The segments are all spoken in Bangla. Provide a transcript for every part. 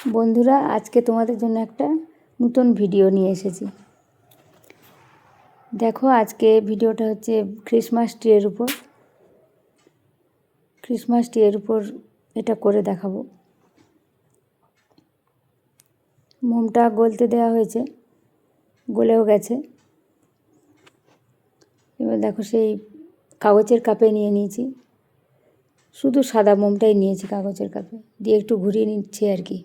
বন্ধুরা, আজকে তোমাদের জন্য একটা নতুন ভিডিও নিয়ে এসেছি। দেখো, আজকে ভিডিওটা হচ্ছে ক্রিসমাস ট্রির উপর এটা করে দেখাবো। মোমটা গলতে দেওয়া হয়েছে, গলেও গেছে। এবার দেখো, সেই কাগজের কাপে নিয়ে নিয়েছি, শুধু সাদা মোমটাই নিয়েছি কাগজের কাপে, দিয়ে একটু ঘুরিয়ে নিচ্ছি আর কি,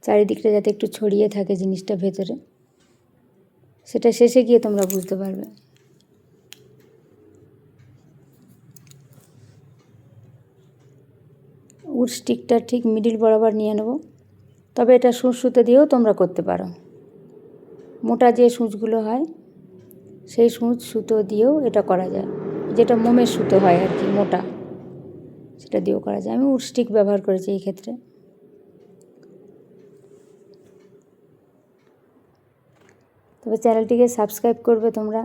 চারিদিকটা যাতে একটু ছড়িয়ে থাকে জিনিসটা ভেতরে। সেটা শেষে গিয়ে তোমরা বুঝতে পারবে। উড স্টিকটা ঠিক মিডিল বরাবর নিয়ে নেব। তবে এটা সূচ সুতো দিয়েও তোমরা করতে পারো। মোটা যে সূচগুলো হয় সেই সূচ সুতো দিয়েও এটা করা যায়, যেটা মোমের সুতো হয় আর কি, মোটা, সেটা দিয়েও করা যায়। আমি উড স্টিক ব্যবহার করেছি এই ক্ষেত্রে। তবে চ্যানেলটিকে সাবস্ক্রাইব করবে তোমরা।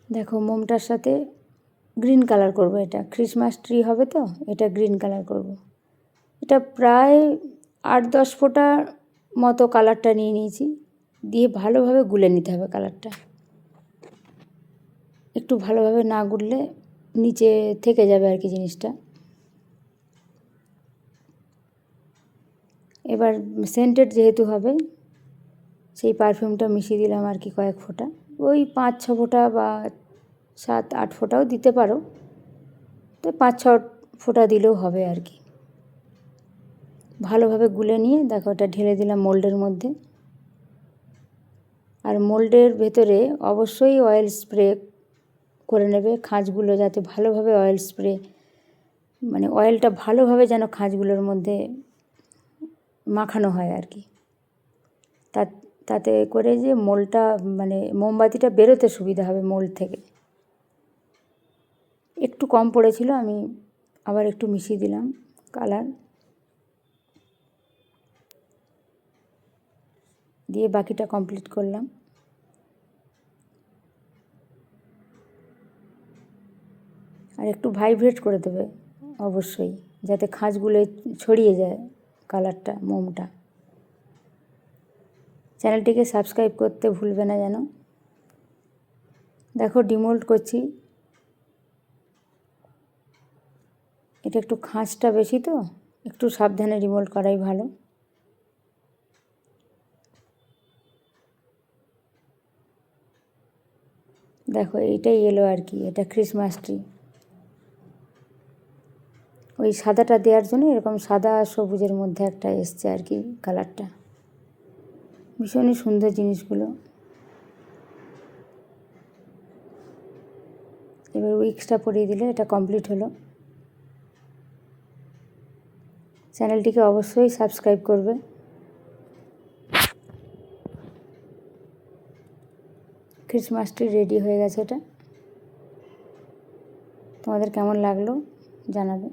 দেখো, মোমটার সাথে গ্রিন কালার করব। এটা ক্রিসমাস ট্রি হবে তো, এটা গ্রিন কালার করব। এটা প্রায় 8-10 ফোঁটা মতো কালারটা নিয়ে নিয়েছি, দিয়ে ভালোভাবে গুলে নিতে হবে কালারটা। একটু ভালোভাবে না গুললে নিচে থেকে যাবে আর কি জিনিসটা। এবার সেন্টেড যেহেতু হবে, সেই পারফিউমটা মিশিয়ে দিলাম আর কি কয়েক ফোঁটা, ওই 5-6 ফোঁটা বা 7-8 ফোঁটাও দিতে পারো, তো 5-6 ফোঁটা দিলেও হবে আর কি। ভালোভাবে গুলে নিয়ে দেখো, এটা ঢেলে দিলাম মোল্ডের মধ্যে। আর মোল্ডের ভেতরে অবশ্যই অয়েল স্প্রে করে নেবে, খাঁজগুলো যাতে ভালোভাবে অয়েল স্প্রে, মানে অয়েলটা ভালোভাবে যেন খাঁজগুলোর মধ্যে মাখানো হয় আর কি। তাতে করে যে মোলটা, মানে মোমবাতিটা বেরোতে সুবিধা হবে মোল্ড থেকে। একটু কম পড়েছিল, আমি আবার একটু মিশিয়ে দিলাম কালার, দিয়ে বাকিটা কমপ্লিট করলাম। আর একটু ভাইব্রেট করে দেবে অবশ্যই, যাতে খাঁজগুলো ছড়িয়ে যায় কালারটা, মোমটা। চ্যানেলটিকে সাবস্ক্রাইব করতে ভুলবে না যেন। দেখো, ডিমোল্ড করছি। এটা একটু খাঁজটা বেশি তো, একটু সাবধানে ডিমোল্ড করাই ভালো। দেখো, এইটাই এলো আর কি, এটা ক্রিসমাস ট্রি। ওই সাদাটা দেওয়ার জন্য এরকম সাদা সবুজের মধ্যে একটা এসছে আর কি কালারটা। ভীষণই সুন্দর জিনিসগুলো। এবার উইক্সটা পরিয়ে দিলে এটা কমপ্লিট হলো। চ্যানেলটিকে অবশ্যই সাবস্ক্রাইব করবে। ক্রিসমাস ট্রি রেডি হয়ে গেছে। এটা তোমাদের কেমন লাগলো জানাবে।